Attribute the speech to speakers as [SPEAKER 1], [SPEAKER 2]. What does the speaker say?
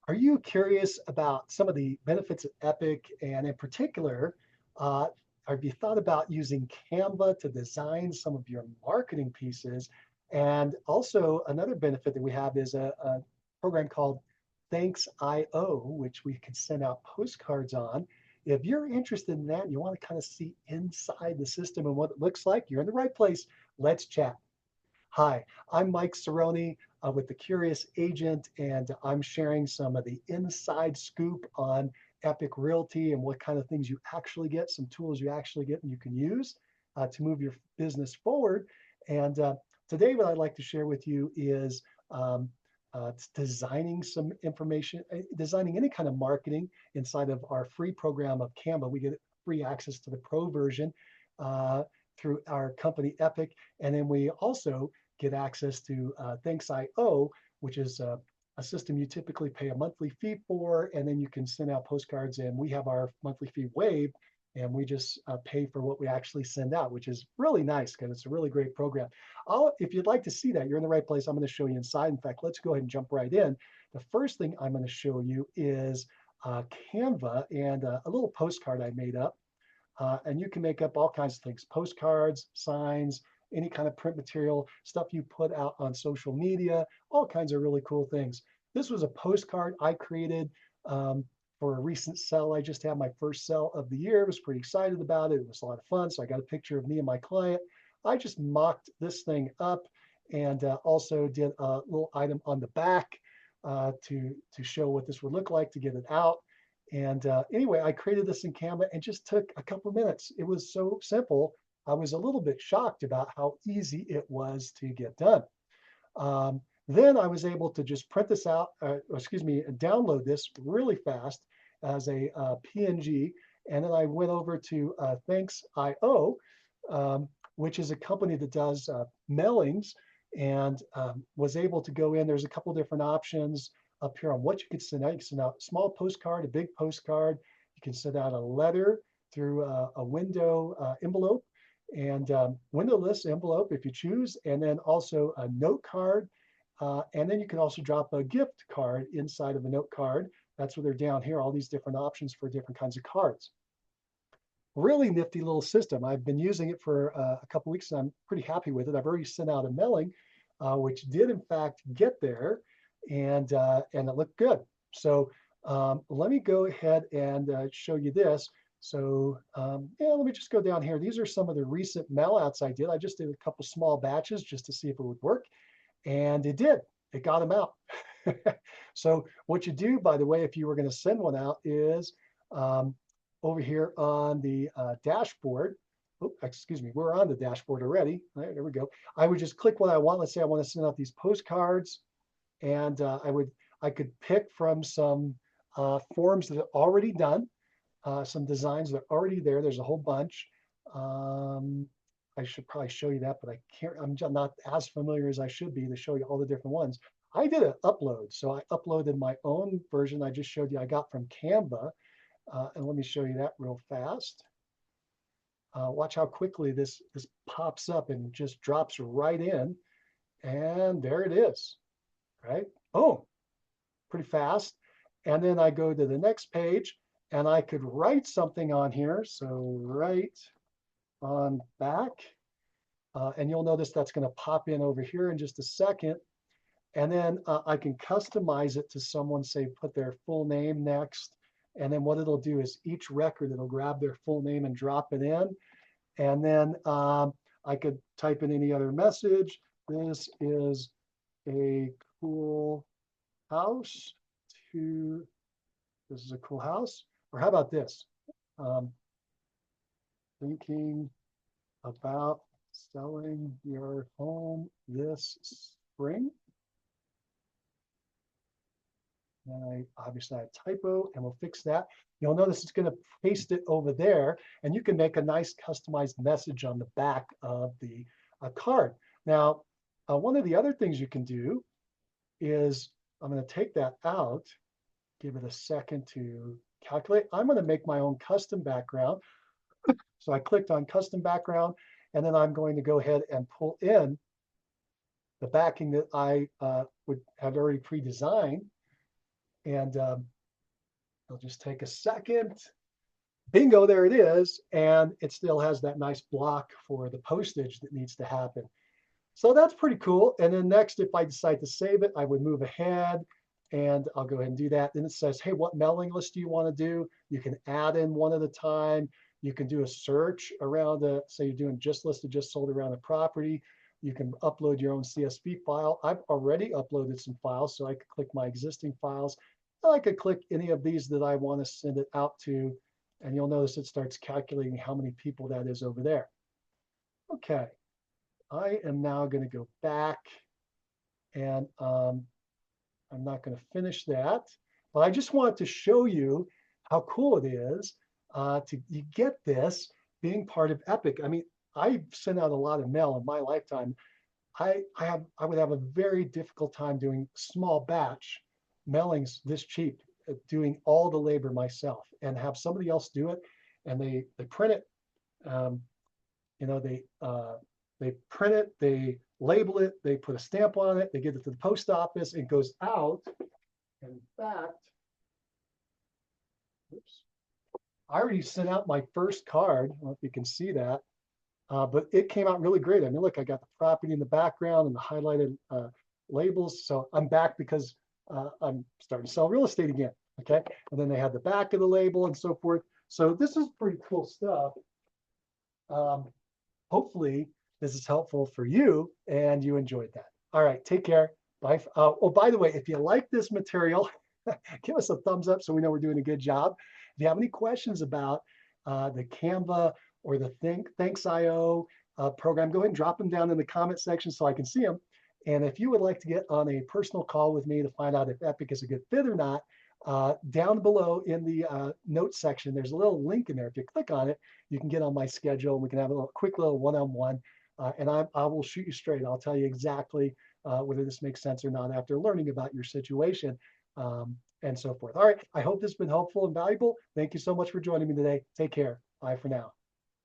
[SPEAKER 1] Are you curious about some of the benefits of Epic? And in particular, uh, have you thought about using Canva to design some of your marketing pieces? And also, another benefit that we have is a program called Thanks.io, which we can send out postcards on. If you're interested in that, and you want to kind of see inside the system and what it looks like, you're in the right place. Let's chat. Hi, I'm Mike Cerrone with the Curious Agent, and I'm sharing some of the inside scoop on Epique Realty and what kind of things you actually get, some tools you actually get and you can use to move your business forward. And today, what I'd like to share with you is um, designing some information, designing any kind of marketing inside of our free program of Canva. We get free access to the pro version uh, through our company Epic. And then we also get access to Thanks.io, which is a system you typically pay a monthly fee for, and then you can send out postcards, and we have our monthly fee waived, and we just pay for what we actually send out, which is really nice because it's a really great program. If you'd like to see that, you're in the right place. I'm going to show you inside. In fact, let's go ahead and jump right in. The first thing I'm going to show you is Canva and a little postcard I made up. And you can make up all kinds of things, postcards, signs, any kind of print material, stuff you put out on social media, all kinds of really cool things. This was a postcard I created for a recent sell. I just had my first sell of the year. I was pretty excited about it. It was a lot of fun. So I got a picture of me and my client. I just mocked this thing up and also did a little item on the back to show what this would look like to get it out. And anyway, I created this in Canva and just took a couple of minutes. It was so simple. I was a little bit shocked about how easy it was to get done. Then I was able to just print this out, excuse me, download this really fast as a PNG. And then I went over to Thanks.io, which is a company that does mailings, and was able to go in. There's a couple different options up here on what you could send out. You can send out a small postcard, a big postcard. You can send out a letter through a window envelope and windowless envelope if you choose, and then also a note card. And then you can also drop a gift card inside of a note card. That's what they're down here, all these different options for different kinds of cards. Really nifty little system. I've been using it for a couple weeks and I'm pretty happy with it. I've already sent out a mailing, which did in fact get there, and it looked good. So let me go ahead and show you this. So yeah, let me just go down here. These are some of the recent mailouts I did. I just did a couple small batches just to see if it would work, and it did. It got them out. So what you do, by the way, if you were going to send one out, is over here on the dashboard. Oh, excuse me, we're on the dashboard already. All right, there we go. I would just click what I want. Let's say I want to send out these postcards, and I could pick from some forms that are already done, some designs that are already there. There's a whole bunch. I should probably show you that, but I can't. I'm not as familiar as I should be to show you all the different ones. I did an upload, so I uploaded my own version. I just showed you I got from Canva, and let me show you that real fast. Watch how quickly this pops up and just drops right in, and there it is. Right? Oh, pretty fast. And then I go to the next page and I could write something on here. So write on back. And you'll notice that's going to pop in over here in just a second. And then I can customize it to someone, say, put their full name next. And then what it'll do is each record, it'll grab their full name and drop it in. And then I could type in any other message. This is a cool house this is a cool house. Or how about this? Thinking about selling your home this spring. And obviously I have a typo, and we'll fix that. You'll notice it's going to paste it over there, and you can make a nice customized message on the back of the card. Now, one of the other things you can do is I'm going to take that out, give it a second to calculate. I'm going to make my own custom background. So I clicked on custom background, and then I'm going to go ahead and pull in the backing that I would have already pre-designed. And I'll just take a second. Bingo, there it is. And it still has that nice block for the postage that needs to happen. So that's pretty cool. And then next, if I decide to save it, I would move ahead and I'll go ahead and do that. Then it says, hey, what mailing list do you want to do? You can add in one at a time. You can do a search around the, say you're doing just listed, just sold around a property. You can upload your own CSV file. I've already uploaded some files, so I could click my existing files. I could click any of these that I want to send it out to, and you'll notice it starts calculating how many people that is over there. Okay, I am now going to go back and I'm not going to finish that, but I just wanted to show you how cool it is to you get this being part of Epique. I mean, I've sent out a lot of mail in my lifetime. I would have a very difficult time doing small batch mailings this cheap, doing all the labor myself, and have somebody else do it, and they print it. Um, you know, they print it, they label it, they put a stamp on it, they get it to the post office, it goes out. In fact, oops, I already sent out my first card. I don't know if you can see that, but it came out really great. I mean, look, I got the property in the background and the highlighted labels. So I'm back because I'm starting to sell real estate again. Okay. And then they had the back of the label and so forth. So this is pretty cool stuff. Hopefully this is helpful for you and you enjoyed that. All right, take care. Bye. Oh, by the way, if you like this material, give us a thumbs up so we know we're doing a good job. If you have any questions about the Canva or the Thanks.io program, go ahead and drop them down in the comment section so I can see them. And if you would like to get on a personal call with me to find out if Epique is a good fit or not, down below in the notes section, there's a little link in there. If you click on it, you can get on my schedule and we can have a little, quick little one-on-one. And I will shoot you straight. I'll tell you exactly whether this makes sense or not after learning about your situation and so forth. All right. I hope this has been helpful and valuable. Thank you so much for joining me today. Take care. Bye for now.